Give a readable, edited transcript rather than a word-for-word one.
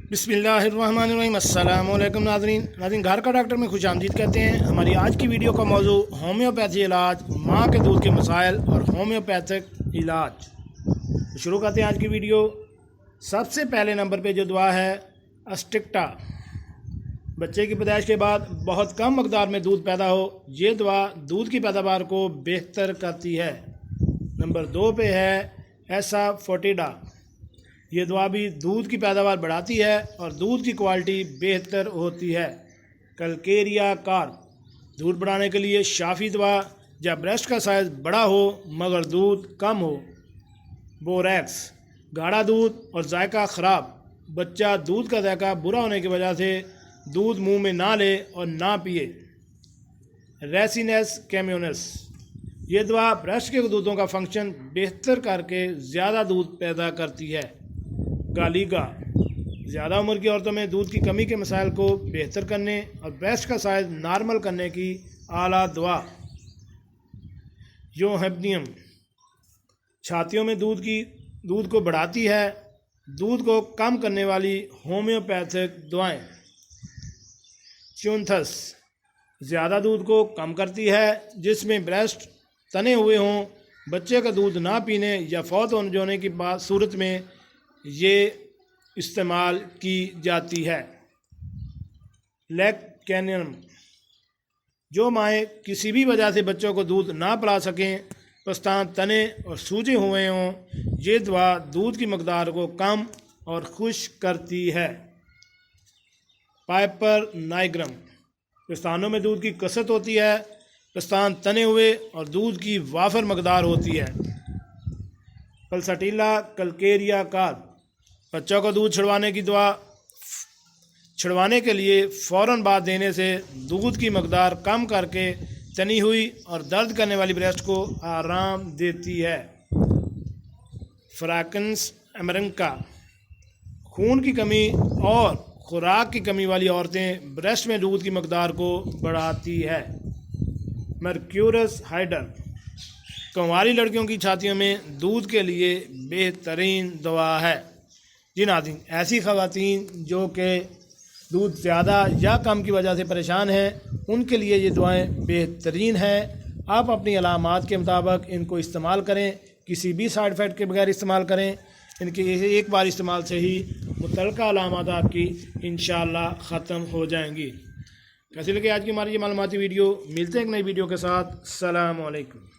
बिस्मिल्लाहिर्रहमानिर्रहीम। अस्सलाम वालेकुम नाज़रीन, घर का डॉक्टर में खुशामदीद कहते हैं। हमारी आज की वीडियो का मौजू होम्योपैथी इलाज, माँ के दूध के मसाइल और होम्योपैथिक इलाज। तो शुरू करते हैं आज की वीडियो। सबसे पहले नंबर पे जो दवा है अस्टिक्टा। बच्चे की पैदाइश के बाद बहुत कम मकदार में दूध पैदा हो, ये दवा दूध की पैदावार को बेहतर करती है। नंबर 2 पे है एसाफोटिडा। ये दवा भी दूध की पैदावार बढ़ाती है और दूध की क्वालिटी बेहतर होती है। कलकेरिया कार्प, दूध बढ़ाने के लिए शाफी दवा, जब ब्रेस्ट का साइज़ बड़ा हो मगर दूध कम हो। बोरैक्स, गाढ़ा दूध और जायका ख़राब, बच्चा दूध का जायका बुरा होने की वजह से दूध मुंह में ना ले और ना पिए। रेसिनेस कैम्योनस, ये दवा ब्रेस्ट के दूधों का फंक्शन बेहतर करके ज़्यादा दूध पैदा करती है। गालीगा, ज़्यादा उम्र की औरतों में दूध की कमी के मसाइल को बेहतर करने और ब्रेस्ट का साइज़ नॉर्मल करने की आला दवा। योहेब्नियम, छातियों में दूध को बढ़ाती है, दूध को कम करने वाली होम्योपैथिक दवाएं। च्यूनथस, ज़्यादा दूध को कम करती है, जिसमें ब्रेस्ट तने हुए हों, बच्चे का दूध ना पीने या फौत होने की सूरत में ये इस्तेमाल की जाती है। लैक्टैनियम, जो माएँ किसी भी वजह से बच्चों को दूध ना पिला सकें, प्रस्तान तने और सूजे हुए हों, ये दवा दूध की मकदार को कम और खुश्क करती है। पाइपर नाइग्रम, प्रस्तानों में दूध की कसरत होती है, प्रस्तान तने हुए और दूध की वाफर मकदार होती है। पल्साटिला कलकेरिया कार्प, बच्चों को दूध छिड़वाने के लिए फ़ौरन बाद देने से दूध की मकदार कम करके तनी हुई और दर्द करने वाली ब्रेस्ट को आराम देती है। फ्रैकेंस अमेरिका, खून की कमी और खुराक की कमी वाली औरतें ब्रेस्ट में दूध की मकदार को बढ़ाती है। मर्क्यूरस हाइडर, कुंवारी लड़कियों की छातियों में दूध के लिए बेहतरीन दवा है। जी नाज़रीन, ऐसी ख़वातीन जो कि दूध ज़्यादा या कम की वजह से परेशान हैं, उनके लिए ये दवाएं बेहतरीन हैं। आप अपनी अलामात के मुताबिक इनको इस्तेमाल करें, किसी भी साइड इफ़ेक्ट के बगैर इस्तेमाल करें। इनके एक बार इस्तेमाल से ही मुतल्लिका अलामात आपकी इंशाअल्लाह ख़त्म हो जाएंगी। कैसी लगी आज की हमारी ये मालूमाती वीडियो? मिलते हैं एक नई वीडियो के साथ। अस्सलाम वालेकुम।